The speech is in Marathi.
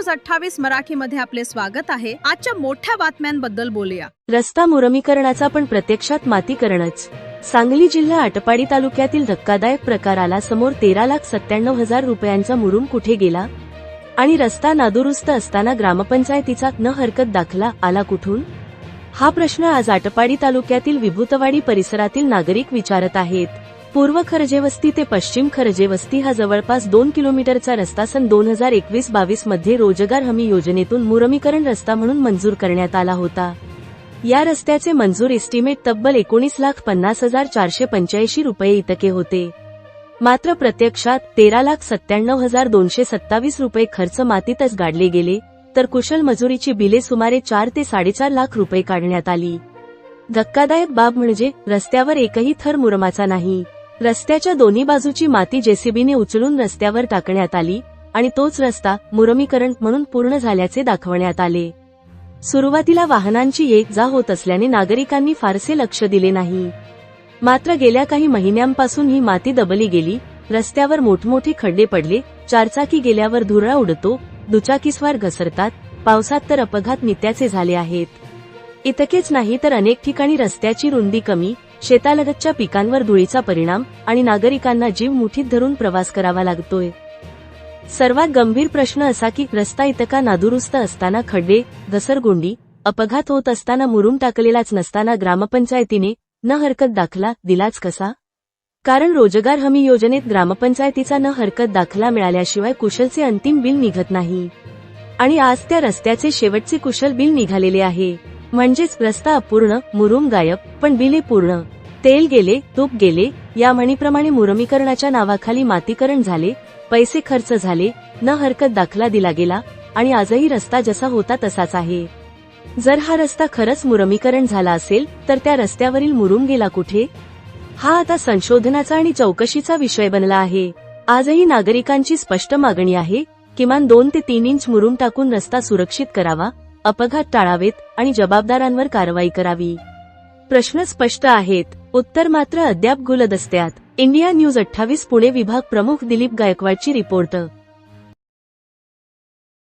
न्यूज 28 मराठीमध्ये आपले स्वागत आहे। आजच्या मोठ्या बातम्यांबद्दल बोलूया। रस्ता मुरमीकरणाचा पण प्रत्यक्षात मातीकरणच। सांगली जिल्हा आटपाडी तालुक्यातील धक्कादायक प्रकार आला समोर। 13,97,000 रुपयांचा मुरुम कुठे गेला आणि रस्ता नादुरुस्त असताना ग्रामपंचायतीचा न हरकत दाखला आला कुठून? हा प्रश्न आज आटपाडी तालुक्यातील विभूतवाडी परिसरातील नागरिक विचारत आहेत। पूर्व खरजेवस्ती ते पश्चिम खरजेवस्ती हा जवळपास 2 किलोमीटरचा रस्ता सन 2021-22 मध्ये रोजगार हमी योजनेतून मुरमीकरण रस्ता म्हणून मंजूर करण्यात आला होता। या रस्त्याचे मंजूर एस्टिमेट तब्बल 19,50,485 रुपये इतके होते। मात्र प्रत्यक्षात 13,97,227 रुपये खर्च मातीतच गाडले गेले, तर कुशल मजुरीची बिले सुमारे 4 ते 4.5 लाख रुपये काढण्यात आली। धक्कादायक बाब म्हणजे रस्त्यावर एकही थर मुरमाचा नाही। रस्त्याच्या दोन्ही बाजूची माती जेसीबीने उचलून रस्त्यावर टाकण्यात आली आणि तोच रस्ता मुरमीकरण म्हणून पूर्ण झाल्याचे दाखवण्यात आले। सुरुवातीला वाहनांची ये-जा होत असल्याने नागरिकांनी फारसे लक्ष दिले नाही। मात्र गेल्या काही महिन्यांपासून ही माती दबली गेली, रस्त्यावर मोठमोठे खड्डे पडले, चारचाकी गेल्यावर धुरळा उडतो, दुचाकीस्वार घसरतात, पावसात तर अपघात नित्याचे झाले आहेत। इतकेच नाही तर अनेक ठिकाणी रस्त्याची रुंदी कमी, शेतालगतच्या पिकांवर धुळीचा परिणाम आणि नागरिकांना जीव मुठीत धरून प्रवास करावा लागतोय। सर्वात गंभीर प्रश्न असा की रस्ता इतका नादुरुस्त असताना खड्डे, घसरगुंडी, अपघात होत असताना मुरुम टाकलेलाच नसताना ग्रामपंचायतीने न हरकत दाखला दिलाच कसा? कारण रोजगार हमी योजनेत ग्रामपंचायतीचा न हरकत दाखला मिळाल्याशिवाय कुशलचे अंतिम बिल निघत नाही आणि आज त्या रस्त्याचे शेवटचे कुशल बिल निघालेले आहे। म्हणजेच रस्ता अपूर्ण, मुरुम गायब, पण बिले पूर्ण। तेल गेले, तूप गेले या म्हणीप्रमाणे मुरमीकरणाच्या नावाखाली मातीकरण झाले, पैसे खर्च झाले, न हरकत दाखला दिला गेला आणि आजही रस्ता जसा होता तसाच आहे। जर हा रस्ता खरंच मुरमीकरण झाला असेल तर त्या रस्त्यावरील मुरुम गेला कुठे? हा आता संशोधनाचा आणि चौकशीचा विषय बनला आहे। आजही नागरिकांची स्पष्ट मागणी आहे, किमान 2 ते 3 इंच मुरुम टाकून रस्ता सुरक्षित करावा, अपघात टाळावेत आणि जबाबदारांवर कारवाई करावी। प्रश्न स्पष्ट आहेत, उत्तर मात्र अद्याप गुलदस्त्यात। इंडिया न्यूज 28 पुणे विभाग प्रमुख दिलीप गायकवाडची रिपोर्ट।